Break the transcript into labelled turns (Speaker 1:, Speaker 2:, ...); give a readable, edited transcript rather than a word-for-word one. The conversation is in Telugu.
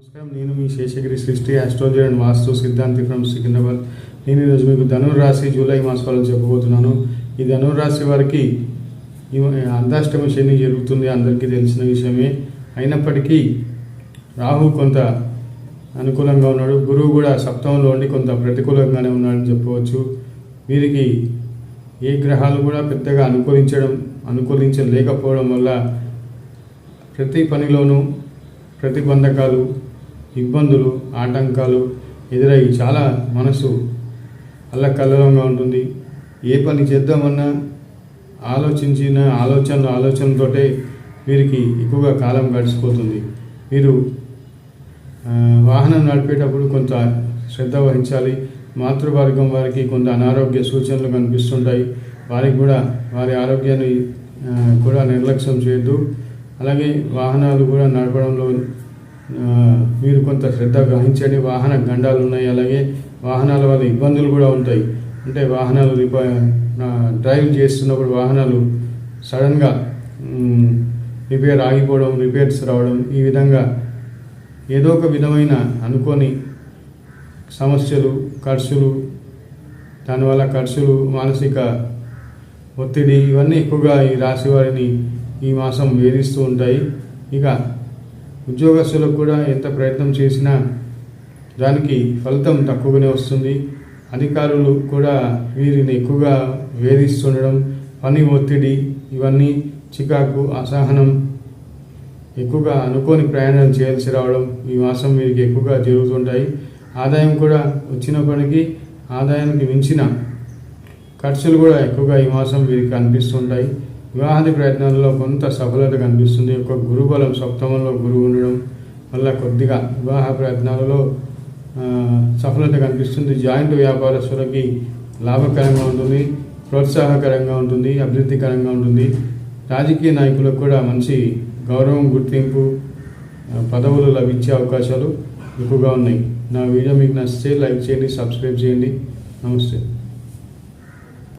Speaker 1: నమస్కారం, నేను మీ శేషగిరి సృష్టి ఆస్ట్రాలజీ అండ్ వాస్తు సిద్ధాంతి ఫ్రమ్ సికింద్రాబాద్. నేను ఈరోజు మీకు ధనుర్రాశి జూలై మాసాలను చెప్పబోతున్నాను. ఈ ధనుర్రాశి వారికి అర్ధాష్టమ శని జరుగుతుంది, అందరికీ తెలిసిన విషయమే. అయినప్పటికీ రాహు కొంత అనుకూలంగా ఉన్నాడు, గురువు కూడా సప్తమంలో ఉండి కొంత ప్రతికూలంగానే ఉన్నాడని చెప్పవచ్చు. వీరికి ఏ గ్రహాలు కూడా పెద్దగా అనుకూలించలేకపోవడం వల్ల ప్రతి పనిలోనూ ప్రతిబంధకాలు, ఇబ్బందులు, ఆటంకాలు ఎదురై చాలా మనసు అల్లకల్లోలంగా ఉంటుంది. ఏ పని చేద్దామన్నా ఆలోచనతోటే వీరికి ఎక్కువగా కాలం గడిచిపోతుంది. వీరు వాహనం నడిపేటప్పుడు కొంత శ్రద్ధ వహించాలి. మాతృవర్గం వారికి కొంత అనారోగ్య సూచనలు కనిపిస్తుంటాయి. వారికి కూడా వారి ఆరోగ్యాన్ని కూడా నిర్లక్ష్యం చేయొద్దు. అలాగే వాహనాలు కూడా నడపడంలో మీరు కొంత శ్రద్ధ వహించండి. వాహన గండాలు ఉన్నాయి, అలాగే వాహనాల వల్ల ఇబ్బందులు కూడా ఉంటాయి. అంటే వాహనాలు డ్రైవ్ చేస్తున్నప్పుడు వాహనాలు సడన్గా ఆగిపోవడం, రిపేర్స్ రావడం, ఈ విధంగా ఏదో ఒక విధమైన అనుకోని సమస్యలు, ఖర్చులు, దానివల్ల ఖర్చులు, మానసిక ఒత్తిడి, ఇవన్నీ ఎక్కువగా ఈ రాశి వారిని ఈ మాసం వేధిస్తూ ఉంటాయి. ఇక ఉద్యోగస్తులకు కూడా ఎంత ప్రయత్నం చేసినా దానికి ఫలితం తక్కువగానే వస్తుంది. అధికారులు కూడా వీరిని ఎక్కువగా వేధిస్తుండడం, పని ఒత్తిడి, ఇవన్నీ చికాకు, అసహనం, ఎక్కువగా అనుకోని ప్రయాణాలు చేయాల్సి రావడం ఈ మాసం వీరికి ఎక్కువగా జరుగుతుంటాయి. ఆదాయం కూడా వచ్చినప్పటికీ ఆదాయానికి మించిన ఖర్చులు కూడా ఎక్కువగా ఈ మాసం వీరికి కనిపిస్తుంటాయి. వివాహాది ప్రయత్నాల్లో కొంత సఫలత కనిపిస్తుంది. ఒక గురుబలం సప్తమంలో గురువు ఉండడం వల్ల కొద్దిగా వివాహ ప్రయత్నాలలో సఫలత కనిపిస్తుంది. జాయింట్ వ్యాపారస్తులకి లాభకరంగా ఉంటుంది, ప్రోత్సాహకరంగా ఉంటుంది, అభివృద్ధికరంగా ఉంటుంది. రాజకీయ నాయకులకు కూడా మంచి గౌరవం, గుర్తింపు, పదవులు లభించే అవకాశాలు ఎక్కువగా ఉన్నాయి. నా వీడియో మీకు నచ్చితే లైక్ చేయండి, సబ్స్క్రైబ్ చేయండి. నమస్తే.